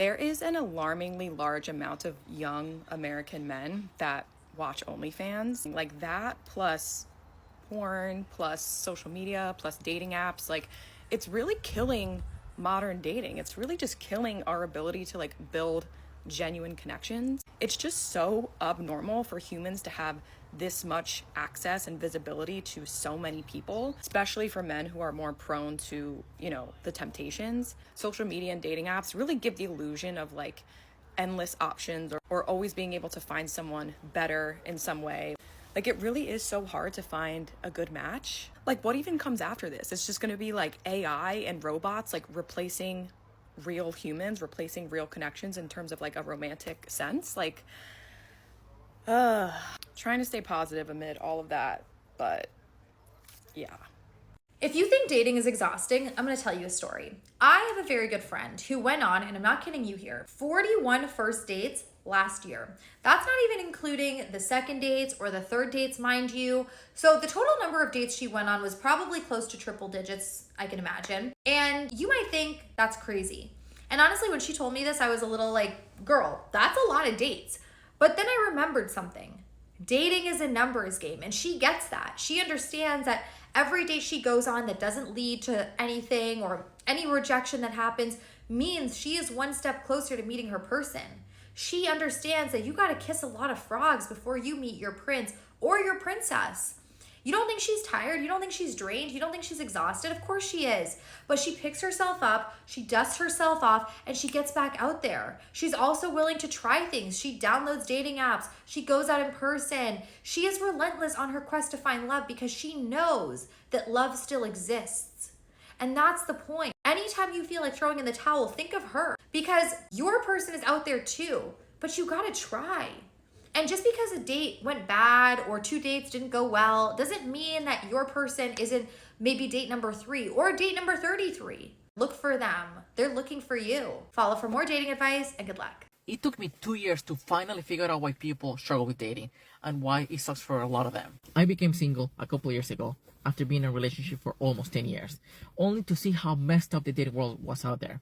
There is an alarmingly large amount of young American men that watch OnlyFans. Like that plus porn, plus social media, plus dating apps. Like it's really killing modern dating. It's really just killing our ability to like build genuine connections. It's just so abnormal for humans to have this much access and visibility to so many people, especially for men who are more prone to, the temptations. Social media and dating apps really give the illusion of like endless options or always being able to find someone better in some way. Like it really is so hard to find a good match. Like what even comes after this? It's just going to be like AI and robots like replacing real humans, replacing real connections in terms of like a romantic sense. Like trying to stay positive amid all of that, but yeah. If you think dating is exhausting, I'm going to tell you a story. I have a very good friend who went on, and I'm not kidding you here, 41 first dates last year. That's not even including the second dates or the third dates, mind you. So the total number of dates she went on was probably close to triple digits, I can imagine. And you might think that's crazy. And honestly, when she told me this, I was a little like, girl, that's a lot of dates. But then I remembered something. Dating is a numbers game, and she gets that. She understands that every date she goes on that doesn't lead to anything or any rejection that happens means she is one step closer to meeting her person. She understands that you got to kiss a lot of frogs before you meet your prince or your princess. You don't think she's tired? You don't think she's drained? You don't think she's exhausted? Of course she is. But she picks herself up, she dusts herself off, and she gets back out there. She's also willing to try things. She downloads dating apps. She goes out in person. She is relentless on her quest to find love because she knows that love still exists. And that's the point. Anytime you feel like throwing in the towel, think of her because your person is out there too, but you gotta try. And just because a date went bad or 2 dates didn't go well doesn't mean that your person isn't maybe date number 3 or date number 33. Look for them. They're looking for you. Follow for more dating advice and good luck. It took me 2 years to finally figure out why people struggle with dating and why it sucks for a lot of them. I became single a couple years ago after being in a relationship for almost 10 years, only to see how messed up the dating world was out there.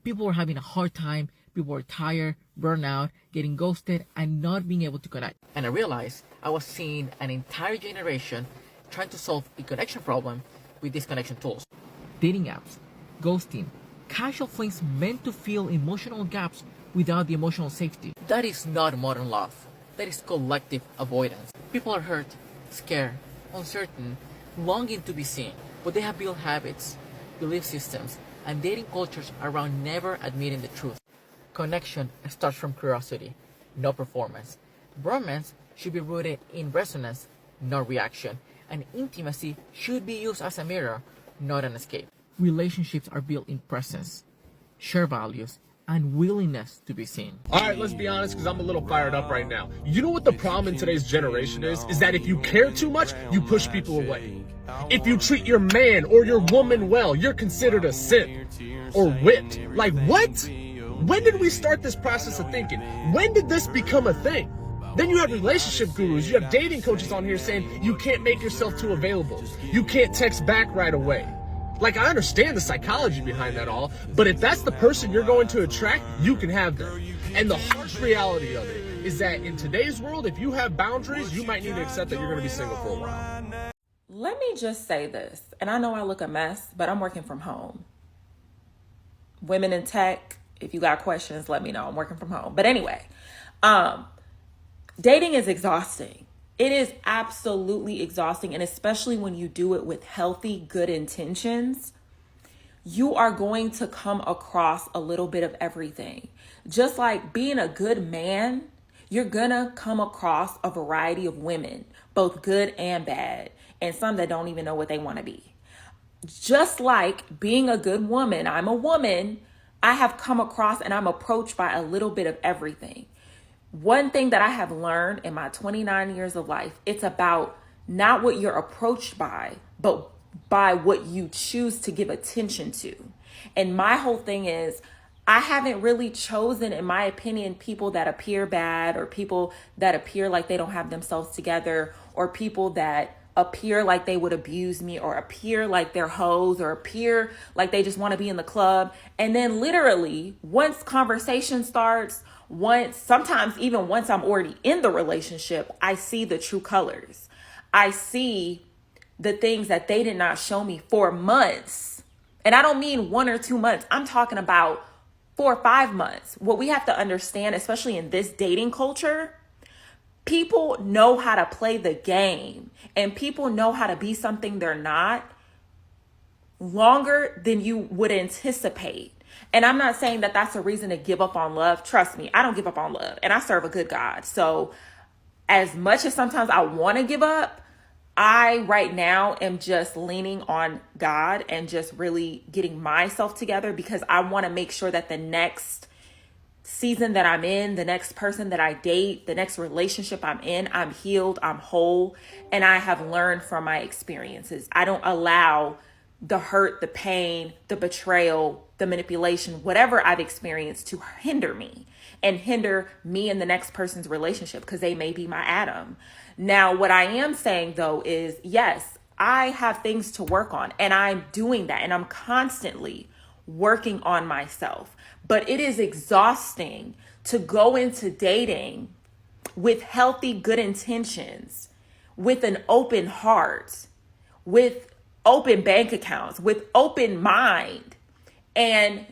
People were having a hard time, people were tired, burned out, getting ghosted, and not being able to connect. And I realized I was seeing an entire generation trying to solve a connection problem with these connection tools. Dating apps, ghosting, casual flings meant to fill emotional gaps without the emotional safety. That is not modern love. That is collective avoidance. People are hurt, scared, uncertain, longing to be seen, but they have built habits, belief systems, and dating cultures around never admitting the truth. Connection starts from curiosity, no performance. Romance should be rooted in resonance, not reaction. And intimacy should be used as a mirror, not an escape. Relationships are built in presence, share values, and willingness to be seen. All right, let's be honest, because I'm a little fired up right now. You know what the problem in today's generation is that if you care too much, you push people away. If you treat your man or your woman well, you're considered a simp or whipped. Like, what? When did we start this process of thinking? When did this become a thing? Then you have relationship gurus, you have dating coaches on here saying you can't make yourself too available. You can't text back right away. Like, I understand the psychology behind that all, but if that's the person you're going to attract, you can have them. And the harsh reality of it is that in today's world, if you have boundaries, you might need to accept that you're going to be single for a while. Let me just say this, and I know I look a mess, but I'm working from home. Women in tech, if you got questions, let me know. I'm working from home. But anyway, dating is exhausting. It is absolutely exhausting. And especially when you do it with healthy, good intentions, you are going to come across a little bit of everything. Just like being a good man, you're gonna come across a variety of women, both good and bad, and some that don't even know what they want to be. Just like being a good woman, I'm a woman, I have come across and I'm approached by a little bit of everything. One thing that I have learned in my 29 years of life, it's about not what you're approached by, but by what you choose to give attention to. And my whole thing is, I haven't really chosen, in my opinion, people that appear bad or people that appear like they don't have themselves together or people that appear like they would abuse me, or appear like they're hoes, or appear like they just want to be in the club. And then literally once conversation starts, sometimes even once I'm already in the relationship, I see the true colors. I see the things that they did not show me for months. And I don't mean 1 or 2 months. I'm talking about 4 or 5 months. What we have to understand, especially in this dating culture, people know how to play the game, and people know how to be something they're not longer than you would anticipate. And I'm not saying that that's a reason to give up on love. Trust me, I don't give up on love, and I serve a good God. So as much as sometimes I want to give up, I right now am just leaning on God and just really getting myself together, because I want to make sure that the next season that I'm in, the next person that I date, the next relationship I'm in, I'm healed, I'm whole, and I have learned from my experiences. I don't allow the hurt, the pain, the betrayal, the manipulation, whatever I've experienced to hinder me and hinder me and the next person's relationship, because they may be my Adam. Now, what I am saying though is, yes, I have things to work on, and I'm doing that, and I'm constantly working on myself. But it is exhausting to go into dating with healthy, good intentions, with an open heart, with open bank accounts, with open mind, and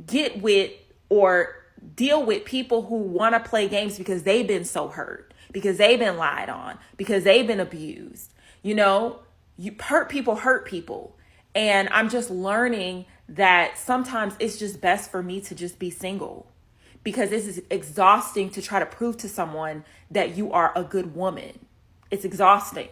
get with or deal with people who want to play games because they've been so hurt, because they've been lied on, because they've been abused. You know, you hurt people. And I'm just learning that sometimes it's just best for me to just be single, because this is exhausting to try to prove to someone that you are a good woman. It's exhausting.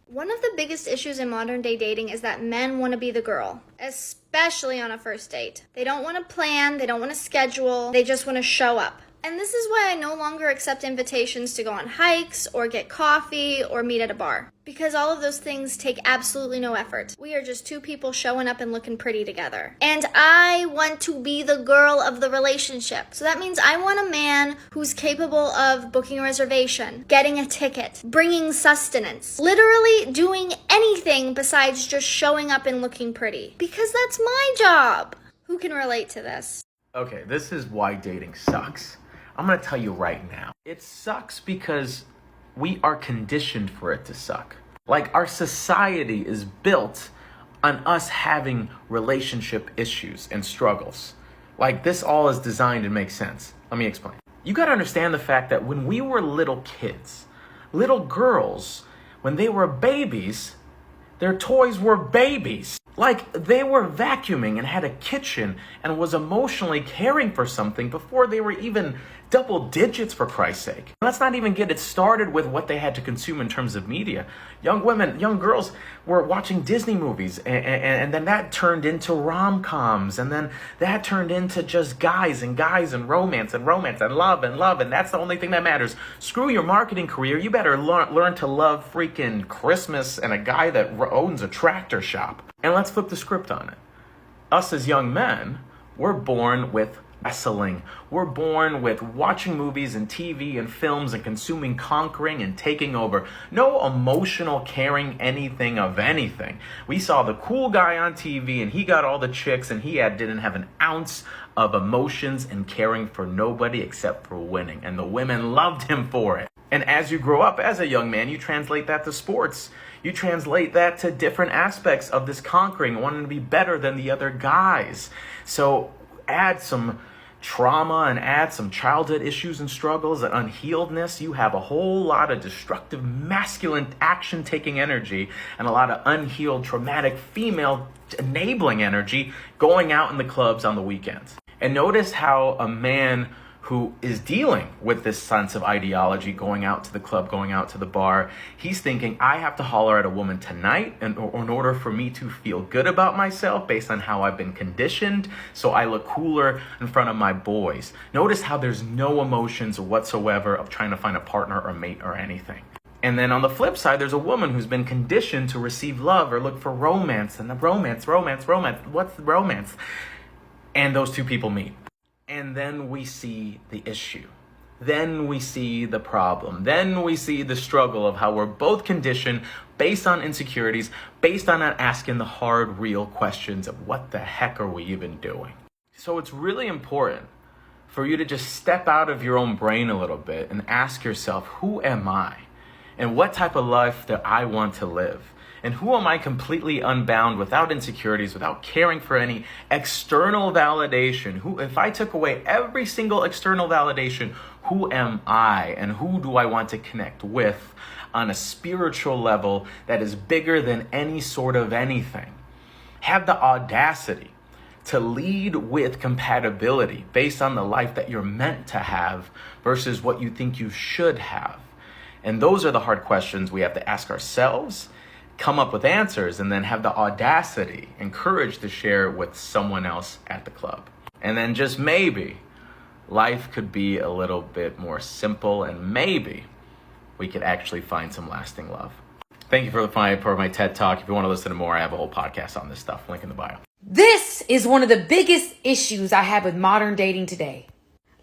One of the biggest issues in modern day dating is that men want to be the girl, especially on a first date. They don't want to plan, they don't want to schedule, they just want to show up. And this is why I no longer accept invitations to go on hikes or get coffee or meet at a bar, because all of those things take absolutely no effort. We are just two people showing up and looking pretty together. And I want to be the girl of the relationship. So that means I want a man who's capable of booking a reservation, getting a ticket, bringing sustenance, literally doing anything besides just showing up and looking pretty, because that's my job. Who can relate to this? Okay, this is why dating sucks. I'm gonna tell you right now. It sucks because we are conditioned for it to suck. Like, our society is built on us having relationship issues and struggles. Like, this all is designed to make sense. Let me explain. You gotta understand the fact that when we were little kids, little girls, when they were babies, their toys were babies. Like, they were vacuuming and had a kitchen and was emotionally caring for something before they were even double digits, for Christ's sake. Let's not even get it started with what they had to consume in terms of media. Young women, young girls were watching Disney movies, and then that turned into rom-coms, and then that turned into just guys and romance and love, and that's the only thing that matters. Screw your marketing career. You better learn to love freaking Christmas and a guy that owns a tractor shop. And let's flip the script on it. Us as young men, we're born with wrestling. We're born with watching movies and TV and films and consuming, conquering, and taking over. No emotional caring anything of anything. We saw the cool guy on TV and he got all the chicks, and he didn't have an ounce of emotions and caring for nobody except for winning. And the women loved him for it. And as you grow up as a young man, you translate that to sports. You translate that to different aspects of this conquering, wanting to be better than the other guys. So add some trauma and add some childhood issues and struggles and unhealedness, you have a whole lot of destructive masculine action-taking energy and a lot of unhealed traumatic female enabling energy going out in the clubs on the weekends. And notice how a man who is dealing with this sense of ideology, going out to the club, going out to the bar, he's thinking, I have to holler at a woman tonight in order for me to feel good about myself based on how I've been conditioned, so I look cooler in front of my boys. Notice how there's no emotions whatsoever of trying to find a partner or mate or anything. And then on the flip side, there's a woman who's been conditioned to receive love or look for romance, and the romance, what's the romance? And those two people meet. And then we see the issue. then we see the problem. Then we see the struggle of how we're both conditioned based on insecurities, based on not asking the hard, real questions of what the heck are we even doing? So it's really important for you to just step out of your own brain a little bit and ask yourself, who am I? And what type of life do I want to live? And who am I completely unbound, without insecurities, without caring for any external validation? Who, if I took away every single external validation, who am I? And who do I want to connect with on a spiritual level that is bigger than any sort of anything? Have the audacity to lead with compatibility based on the life that you're meant to have versus what you think you should have. And those are the hard questions we have to ask ourselves, come up with answers, and then have the audacity and courage to share with someone else at the club. And then just maybe life could be a little bit more simple, and maybe we could actually find some lasting love. Thank you for my TED Talk. If you want to listen to more, I have a whole podcast on this stuff. Link in the bio. This is one of the biggest issues I have with modern dating today.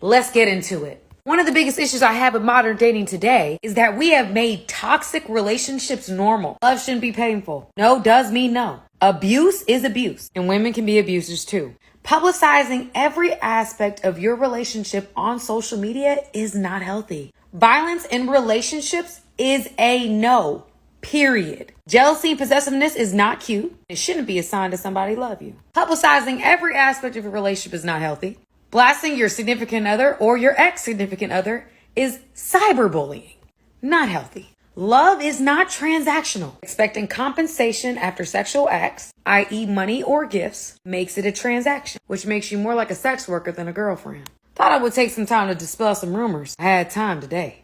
Let's get into it. One of the biggest issues I have with modern dating today is that we have made toxic relationships normal. Love shouldn't be painful. No does mean no. Abuse is abuse, and women can be abusers too. Publicizing every aspect of your relationship on social media is not healthy. Violence in relationships is a no. Period. Jealousy and possessiveness is not cute. It shouldn't be a sign that somebody loves you. Publicizing every aspect of your relationship is not healthy. Blasting your significant other or your ex-significant other is cyberbullying. Not healthy. Love is not transactional. Expecting compensation after sexual acts, i.e. money or gifts, makes it a transaction, which makes you more like a sex worker than a girlfriend. Thought I would take some time to dispel some rumors. I had time today.